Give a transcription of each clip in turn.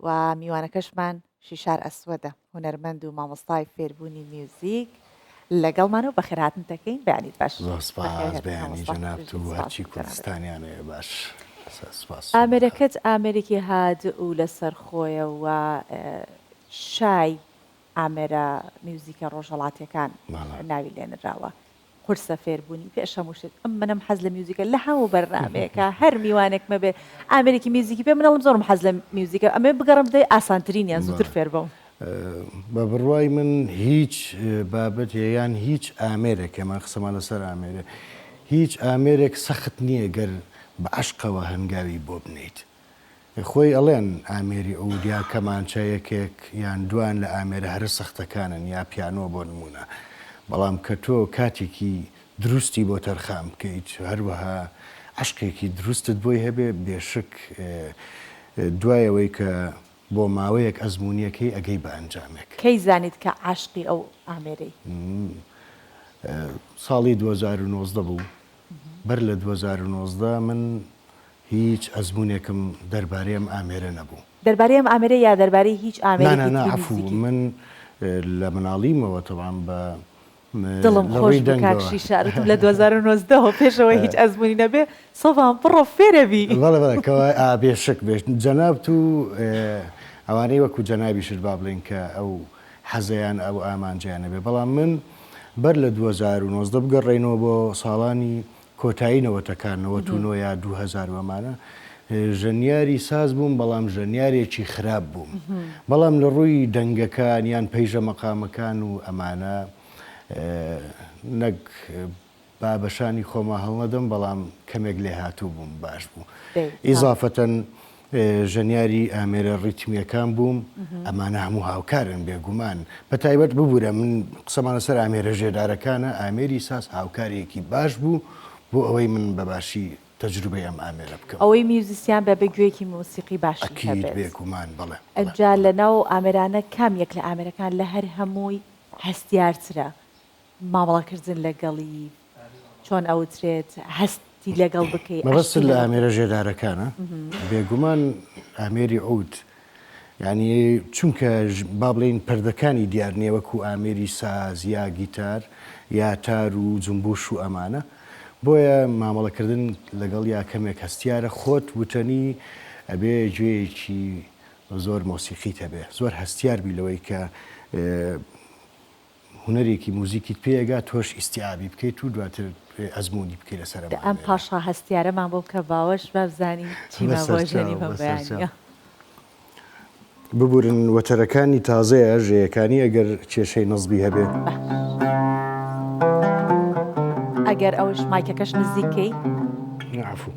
و میوانەکەشمان شیشار ئەسوەدە هونەرمەند و مامۆستای فێربوونی میوزیک لەگەڵمانە و بەخێرهاتن دەکەین بەیانیت باش زۆر سپاس بەیانی جەنابەت و هەرچی کوردستانیانەیە باش سپاس. ئامێرەکەت ئامێرێکی هاد و لەسەر خۆیە و شای ئامێرە میوزیکە ڕۆژهەڵاتیەکان ناوی لێنراوە قورسە فێربوونی پێش هەمووشت منم حەز لە میوزیکە لە هەموو بەرنامەیەکە هەر میوانێک مەبێ ئامریکی میوزیکی پێ منەڵم زۆرم حەز لە میوزیکە ئەمێ بگەڕم دەی ئاسانترینیان زووتر فێر بەم بە بڕوای من هیچ بابەت یان هیچ ئامێرێک ئەمە قسەمان لەسەر ئامێرە هیچ ئامێرێک سەخت نییە گەر بە عشقەوە هەنگاوی بۆ بنیت خۆی ئەڵێن ئامێری ئەودیا کەمانچەیەکێک یان دوان لە ئامێرە هەرە سەختەکانن یا پیانۆ بۆ نمونە بەڵام کە تۆ کاتێکی دروستی بۆ تەرخام بکەیت هەروەها عشقێکی دروستت بۆی هەبێ بێشک دوایەوەی کە بۆ ماوەیەک ئەزمموونیەکەی ئەگەی بە ئەنجامێک کەی زانیت کە عاشقی ئەو ئامێرەی ساڵی 2019 بوو بەر لە 2019 من هیچ ئەزمموونێکم دەربارەیەم ئامێرە نەبوو دەربارەی ئەم ئامێرە یا دەربارەی هیچ ئامێرەعفو من لە مناڵیمەوە تەوان بە دڵم خۆش کاکشی شارتم لە 2019 پێشەوە هیچ ئەزمموی نەبێ سۆڤان بڕۆ فێرەبی بەڵێکەوە ئابێشک بێش جەنابەت و ئەوانەی وەکو جەنابیشت با بڵێن کە ئەو حەزەیان ئەو ئامانجیانە بێ بەڵام من بەر لە 2019 بگەڕێنەوە بۆ ساڵانی کۆتایی نەوەتەکانەوە تونۆ یا 2000 وەمانە ژەنیاری ساز بووم بەڵام ژەنیارێکی خراپ بووم بەڵام لە ڕووی دەنگەکان یان پەیژە مەقامەکان و ئەمانە نەک بابەشانی خۆما هەڵنەدەم بەڵام کەمێک لێ هاتوو بووم باش بوو ئیزافەتەن ژەنیاری ئامێرە ڕیتمیەکان بووم ئەمانە هەموو هاوکارن بێگومان بە تایبەت ببوورە من قسەمانە سەر ئامێرە ژێدارەکانە ئامێری ساز هاوکارێکی باش بوو بۆ ئەوەی من بەباشی تەجروبەی ئەم ئامێرە بکەم ئەوەی میوزیسیان بە بەگوێکی موسیقی باشی بێگومان بڵێ ئەجا لەناو ئامێرانە کام یەک لە ئامێرەکان لە هەر هەمووی هەستیارترە مامەڵەکردن لەگەڵی چۆن ئەوترێت هەستی لەگەڵ بکەیت مەبەست لە ئامێرە ژێدارەکانە بێگومان ئامێری ئەوت یعنی چونکە با بڵێن پەردەکانی دیارنیە وەکو ئامێری ساز یا گیتار یا تار و جمبوش و ئەمانە بۆیە مامەڵەکردن لەگەڵ یا کەمێک هەستیارە خۆت وتەنی ئەبێ گوێیەکی زۆر مۆسیقیت هەبێ زۆر هەستیار بی لەوەی کە هوەرێکی موزیکیت پێگا تۆش ئیسیابی بکەیت و دواتر ئەزمموی بکەیت لەسەر ئەم پاشا هەستیارەمان بۆ کە باوەش بابزانین چیمەژێنی بەیانە ببورن وەتەرەکانی تازەیە ژەیەکانی ئەگەر کێشەی نەزبی هەبێ ئەگەر ئەوش مایکەکەش نزیکەی عفو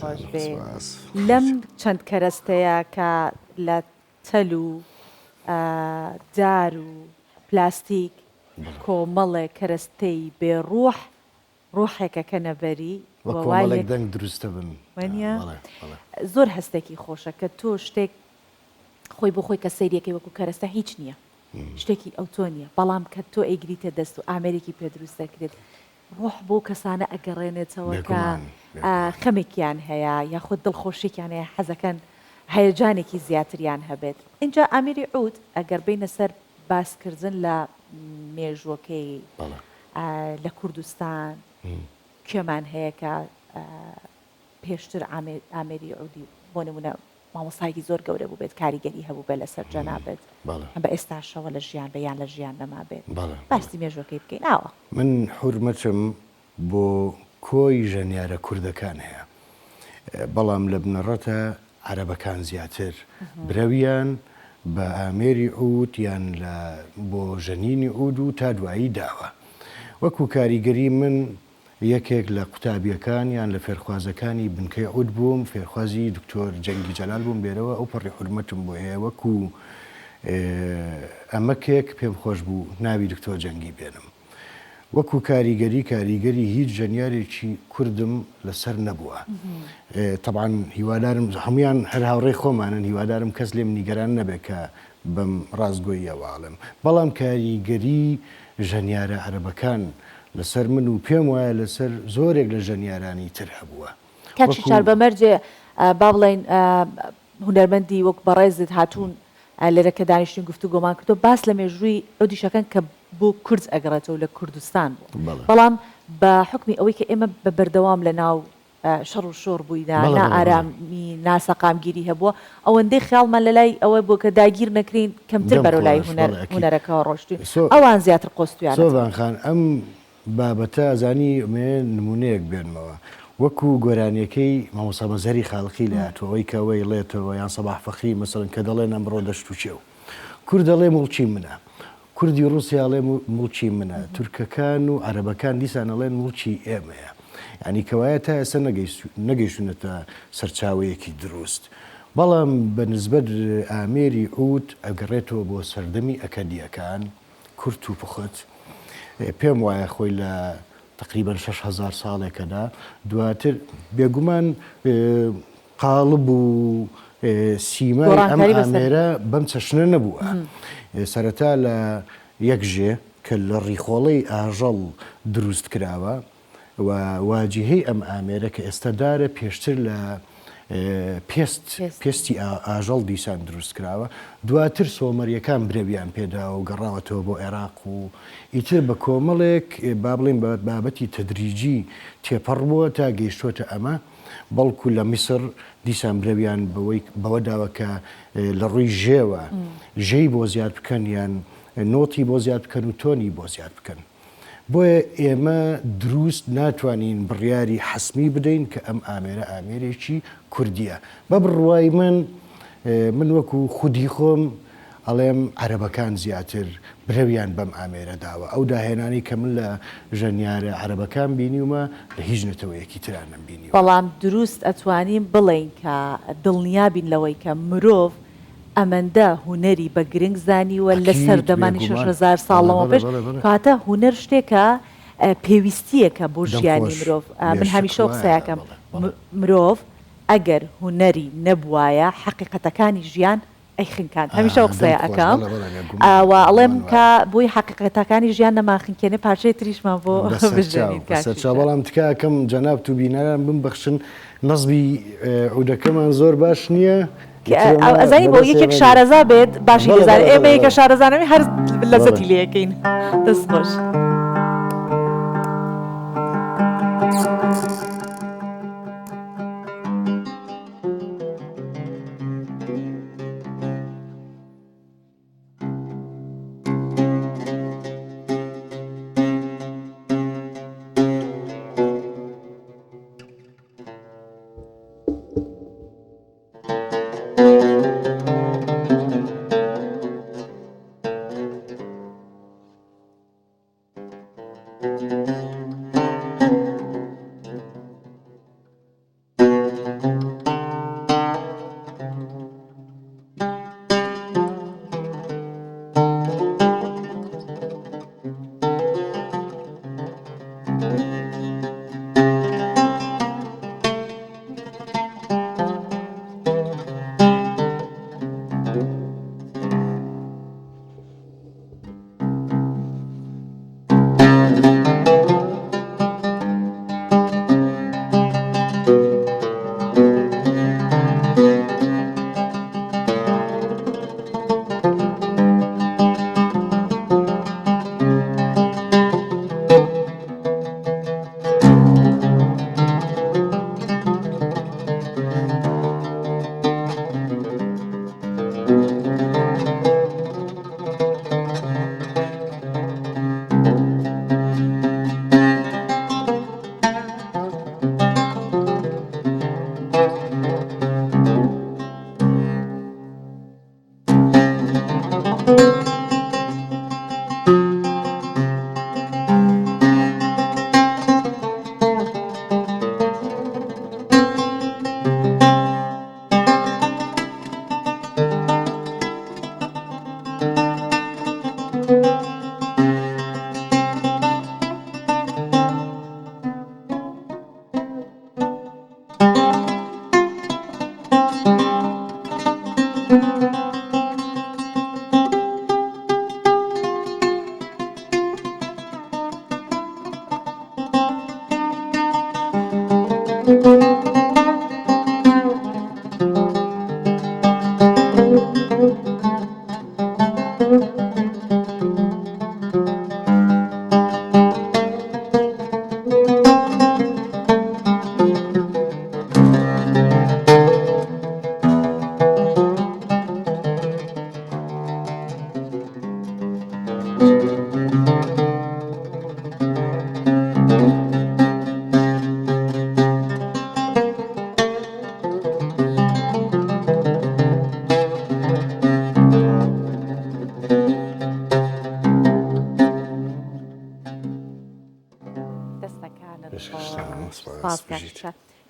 خۆش بێ لەم چەند کەرەستەیە کە لە تەل و دار و پلاستیک کۆمەڵێ کەرەستەی بێڕوح ڕوحێکە کە نەبەری وەکۆمەڵێک دەنگ دروستە بن وانە زۆر هەستێکی خۆشە کە تۆ شتێک خۆی بۆ خۆی کە سەیرەکەی وەکو کەرەستە هیچ نییە شتێکی ئەوتۆ نییە بەڵام کە تۆ ئەیگریتە دەست و ئامێرێکی پێ دروست دەکرێت ڕۆح بۆ کەسانە ئەگەڕێنێتەوە کە خەمێکیان هەیە یاخود دڵخۆشێکیان هەیە حەزەکەن هەیەجانێکی زیاتریان هەبێت اینجا ئامیری عود ئەگەر بینە سەر باسکردن لە مێژوەکەی لە کوردستان کوێمان هەیە کە پێشتر ئامێری عودی بۆ نمونە مامۆستایەکی زۆر گەورە بوو بێت کاریگەری هەبوو بێت لەسەر جەنابێت بە ئێستاشەوە لە ژیان بەیان لە ژیان نەما بێت باستی مێژوەکەی بکەین ئاوە من حورمەتم بۆ کۆی ژەنیارە کوردەکان هەیە بەڵام لە بنەڕەتە عەرەبەکان زیاتر برەویان بە ئامێری عود یان بۆ ژەنینی عود و تا دوایی داوە وەکو کاریگەری من یەکێک لە قوتابیەکان یان لە فێرخوازەکانی بنکەی عود بووم فێرخوازی دکتۆر جەنگی جەلال بووم بێرەوە ئەو پەڕی حورمەتم بۆ هەیە وەکو ئەمەکێک پێم خۆش بوو ناوی دکتۆر جەنگی بێنم وەکو کاریگەری هیچ ژەنیارێکی کوردم لەسەر نەبووە طبعاً هیوادارم هەمویان هەر هاوڕێی خۆمانن هیوادارم کەس لێم نیگەران نەبێت کە بەم ڕاستگۆیی ئەواڵم بەڵام کاریگەری ژەنیارە عەرەبەکان لەسەر من و پێم وایە لەسەر زۆرێک لە ژەنیارانی تر هەبووە کاچی چاربەمەرجێ با بڵێن هونەرمەندی وەک بەڕێزت هاتوون لێرەکە دانیشتین گفتوگۆمان کردو باس لە مێژووی ئەودیشەکەن کە بۆ کورد ئەگەڕێتەوە لە کوردستان بوو بەڵام بە حکمی ئەوەی کە ئێمە بە بەردەوام لە ناو شەڕ و شۆڕ بوویدا نا ئارامی ناسەقامگیری هەبووە ئەوەندەی خیاڵمان لە لای ئەوە بۆ کە داگیر نەکرین کەمتر بەرەو لای هونەرەکەەوە ڕۆشتوی ئەوان زیاتر قۆستویان سۆڤان خان ئەم بابەتە ئەزانی ئەمێ نمونەیەک بێنمەوە وەکو گۆرانیەکەی مامۆستا مەزەری خاڵقی لە هاتووەوەی کەوەی لێتەوە یان سەباح فەخری مەسەڵەن کە دەڵێن ئەمڕۆ دەشت و چێو کورد دەڵێ مڵکی منە کوردی ڕووسیا ئەڵێ مڵکی منە تورکەکان و عەرەبەکان دیسان ئەڵێن مڵکی ئێمەیە یعنی کەوایە تا ئێستا نەگەیشتونەتە سەرچاوەیەکی دروست بەڵام بەنسبەت ئامێری عود ئەگەڕێتەوە بۆ سەردەمی ئەکەدیەکان کورت و پوخت پێم وایە خۆی لە تقریبا 6,000 ساڵێکەدا دواتر بێگومان قاڵب و سیمای ئەم ئامێرە بەم چەشنە نەبووە سەرەتا لە یەکژێ کە لە ڕیخۆڵەی ئاژەڵ دروست کراوە و واجهەی ئەم ئامێرە کە ئێستادارە پێشتر لە پێستی ئاژەڵ دیسان دروست کراوە دواتر سۆمەریەکان برەویان پێداوە و گەڕاوەتەوە بۆ عێراق و ئیتر بە کۆمەڵێک با بڵێن بابەتی تەدریجی تێپەڕ بووە تا گەیشتوتە ئەمە بەڵکو لە میسر دیسان برەویان بەوە داوە کە لە ڕووی ژێوە ژەی بۆ زیاد بکەن یان نۆتی بۆ زیاد بکەن و تۆنی بۆ زیاد بکەن بۆیە ئێمە دروست ناتوانین بڕیاری حەسمی بدەین کە ئەم ئامێرە ئامێرێکی کوردیە بە بڕوای من وەکو خودی خۆم ئەڵێم عەرەبەکان زیاتر برەویان بەم ئامێرە داوە ئەو داهێنانی کە من لە ژەنیارە عەرەبەکان بینیومە لە هیچ نەتەوەیەکی تران نەمبینیوە بەڵام دروست ئەتوانین بڵێین کە دڵنیابین لەوەی کە مرۆڤ ئەمەندە هونەری بە گرنگ زانیوە لە سەردەمانی 6,000 ساڵەوە پێش کاتە هونەر شتێکە پێویستیەکە بۆ ژیانی مرۆڤ من هەمیشە قسەیەکەم مرۆڤ ئەگەر هونەری نەبوایە حەقیقەتەکانی ژیان ئەیخنکان هەمیشە قسەیە ئەەکەم و ئەڵێم کە بۆی حەقیقەتەکانی ژیان نەماخنکێنێ پارچەی تریشمان بۆ بەڵام تکاکەم جەناب و بینەران بمبەخشن نەزبی عودەکەمان زۆر باش نییە ئەزانی بۆ یەکێک شارەزا بێت باشی دەزانێت ئێمە یەکە شارەزانەوەی هەر لەزەتی لێەکەین دەست خۆش.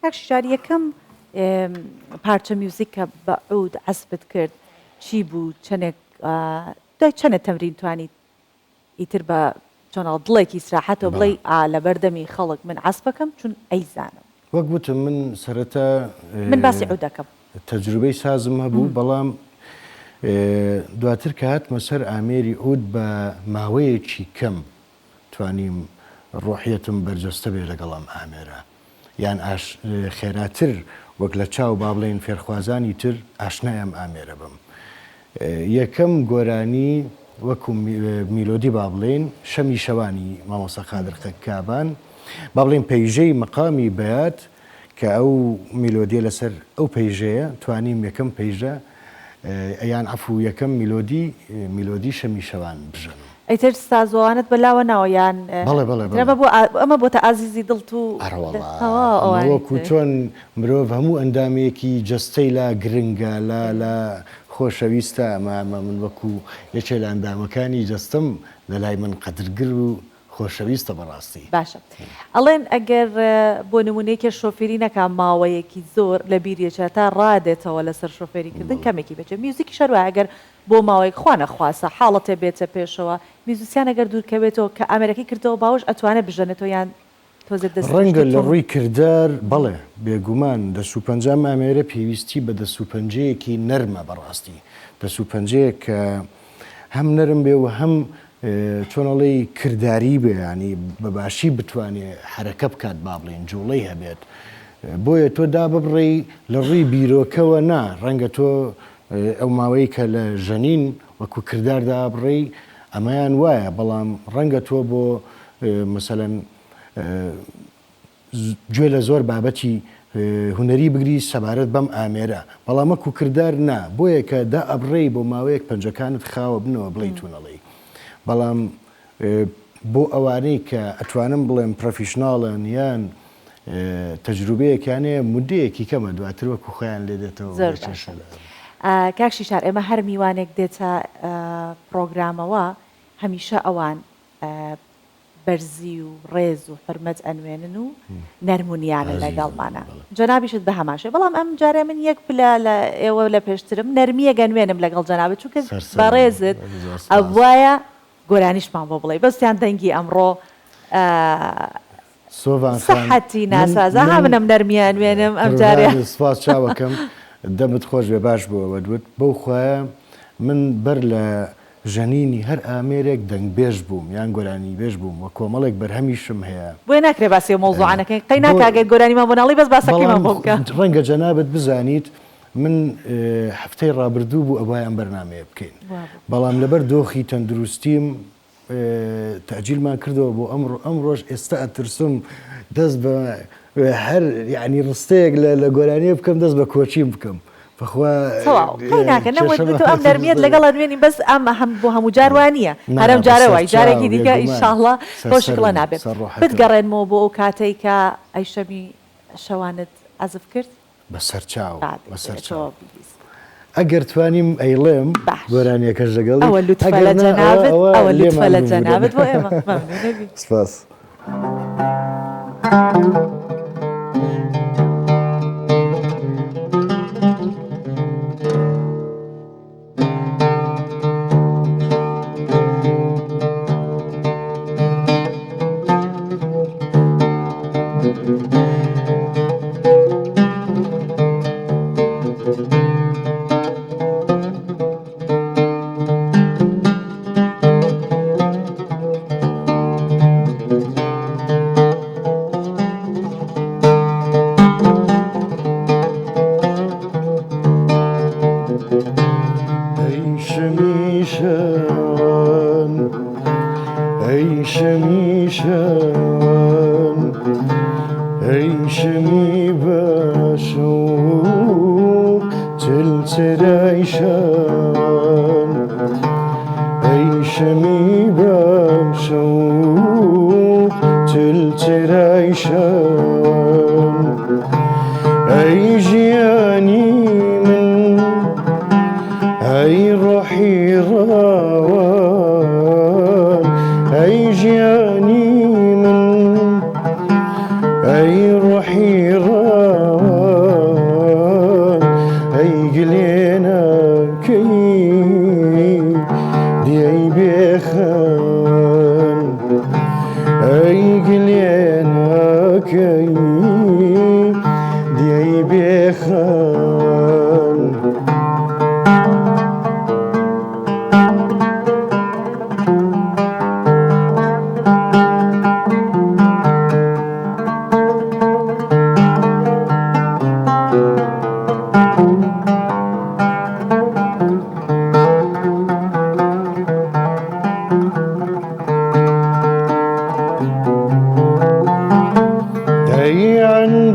کاکشار یەکەم پارچە میوزیکە بە عود عەسبت کرد چی بوو دوای چەنە تەمرین توانیت ئیتر بە چۆنەڵ دڵێکی سراحەتەوە بڵێ لە بەردەمی خەڵک من عەسبەکەم چون ئەیزانم وەک گوتم من سەرەتا من باسی عودەکەم تەجروبەی سازم هەبوو بەڵام دواتر کە هاتمە سەر ئامێری عود بە ماوەیەکی کەم توانیم ڕۆحیەتم بەرجەستە بێ لەگەڵ ئەم ئامێرە یان خێراتر وەک لە چاو با بڵێن فێرخوازانی تر ئاشنای ئەم ئامێرە بم یەکەم گۆرانی وەکو میلۆدی با بڵێن شەمی شەوانی مامۆستا قادر کابان با بڵێن پەیژەی مەقامی بەیات کە ئەو میلۆدیە لەسەر ئەو پەیژەیە توانیم یەکەم پەیژە ئەیان عەفوو یەکەم میلۆدی شەمی شەوان بژن ئەیتر سازۆوانت بەلاوە ناوەیان ئەمە بۆتە ئازیزی دڵت و وەکو چۆن مرۆڤ هەموو ئەندامێکی جەستەی لا گرنگە لا خۆشەویستە ئەمە من وەکو یەکێ لە ئەندامەکانی جەستم لە لای من قەدرگر و خۆشەویستە بەڕاستی باشە ئەڵێن ئەگەر بۆ نمونەیەکە شۆفێری نەکا ماوەیەکی زۆر لە بیرێکە تا ڕادێتەوە لەسەر شۆفێریکردن کەمێکی بچێت میوزیکی شەروە ئەگەر بۆ ماوەیەک خوا نەخواسە حاڵەتێ بێتە پێشەوە میوزیسیان ئەگەر دوورکەوێتەوە کە ئەمریکی کردەوە باوش ئەتوانێت بژەنێتەوە یان ڕەنگە لە ڕووی کردار بەڵێ بێگومان دەسوپەنجام ئامێرە پێویستی بە دەسوپەنجەیەکی نەرمە بەڕاستی دەسوپەنجەیە کە هەم نەرم بێ و هەم چۆنەڵی کردداری بێ ینی بەباشی بتوانێت حرەکە بکات با بڵێن جوڵەی هەبێت بۆیە تۆ دا ببڕێ لە ڕووی بیرۆکەوە نا ڕەنگە تۆ ئەو ماوەی کە لە ژەنین وەکو کرداردا بڕێ ئەمەیان وایە بەڵام ڕەنگە تۆ بۆ مەسەلەن گوێ لە زۆر بابەتی هوەری بگری سەبارەت بەم ئامێرە بەڵام وەکو کردار نا بۆیە کە دا ئەبڕێ بۆ ماوەیەک پەنجەکانت خاوە بنەوە بڵێ تونەڵی بەڵام بۆ ئەوانەی کە ئەتوانم بڵێم پرۆفیشناڵن یان تەجروبەیەکیانەیە مودەیەکی کەمە دواتر وەکو خۆیان لێ دێتەوە کاکشی شار ئێمە هەر میوانێک دێتە پرۆگرامەوە هەمیشە ئەوان بەرزی و ڕێز و حرمەت ئەنوێنن و نەرمونیانە لەگەڵمانە جەنابیشت بە هەماشێ بەڵام ئەم جارێ من یەک پلا لە ئێوە لە پێشترم نەرمیە گەنوێنم لەگەڵ جەنابەت چونکە بە ڕێزت ئەوایە گۆرانیشمان بۆ بڵێ بەستیان دەنگی ئەمڕۆ سەحەتی ناسازە ها منم نەرمیە ئەنوێنم ئەم جارێ سپاس چاوەکەم دەمت خۆش بێ باش بووەوە دوت بەو خوایە من بەر لە ژەنینی هەر ئامێرێک دەنگبێژ بووم یان گۆرانی بێژ بووم وە کۆمەڵێک بەرهەمیشم هەیە بۆی ناکرێ باسی مۆزوعانەکەی قەی ناکاگەر گۆرانیمان بۆ ناڵی بەس باسەکەیمان بۆ بکە ڕەنگە جەنابەت بزانیت من هەفتەی ڕابردوو بوو ئەوایان بەرنامەیە بکەین بەڵام لەبەر دۆخی تەندروستیم تەجیلمان کردەوە بۆ ئەمڕۆژ ئێستا ئەترسم دەست بە هەر یعنی ڕستەیەک لە گۆرانیە بکەم دەست بە کۆچیم بکەم ناکە نەوەیت تو ئەم نەرمیەت لەگەڵ ئەنوێنی بەس ئەم بۆ هەموو جاروانیە هەرم جارەوەی جارێکی دیکە ئینشاءڵڵا خۆشکڵە نابێت بتگەڕێنمەوە بۆ ئەو کاتەی کە ئەی شەمی شەوانت ئەزف کرد بەسەرچاو ئەگەر توانیم ئەیڵێم گۆرانیەکەش لەگەڵ ئەوە لوتفە لە جەنابەت ئەوە لوتفە لە جەنابەت بۆ ئێمە سپاس أي روحي پێخەن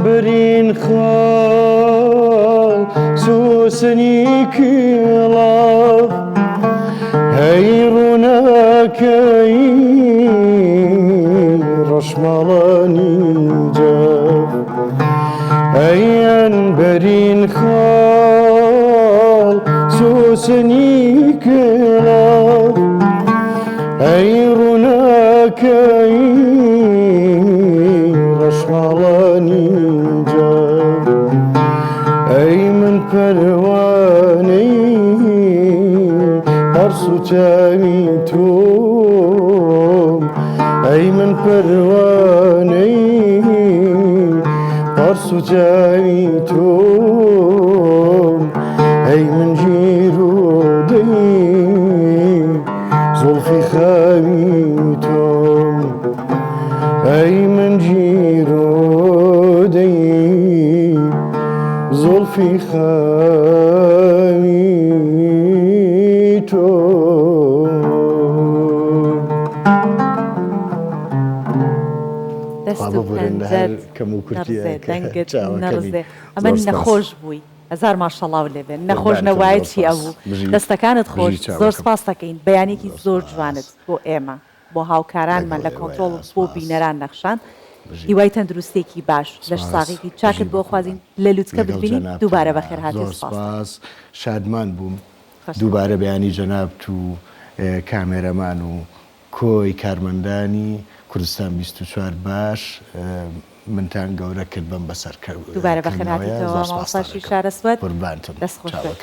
برین خال سوسنی کلاف هیروناکی رشمالانی جاف این برین خال سوسنی کلاف هیروناکی رشمالانی جاف ای من پروانه هرسو چاوی توم ای من پروانه هرسو چاوی توم ای من جیرو دی زلفی خاوی توم ای من جیرو دی زلفی خاوی توم دەست و پەنجەت نەڕزێ دەنگت نەڕزێ ئەمە نەخۆش بووی هەزار ماشەڵاو لێبێن نەخۆشنەوایەتی ئەوبوو دەستەکانت خۆش زۆر سپاس دەکەین بەیانێکی زۆر جوانت بۆ ئێمە بۆ هاوکارانمان لە کۆنتڕۆڵ بۆ بینەران نەخشان هیوای تەندروستێکی باش لەش ساغێکی چاکت بۆ خوازین لە لووتکە ببینین دووبارە بەخێر هاتوو سپاس شادمان بووم دووبارە بەیانی جەنابت و کامێرەمان و کۆی کارمەندانی کوردستان 24 باش منتان گەورە کرد بم بەسەر دووبارە بەخێر هاتیتەوە ماوەساشی شارەسوەت قوربانتن دەست خۆش بێت.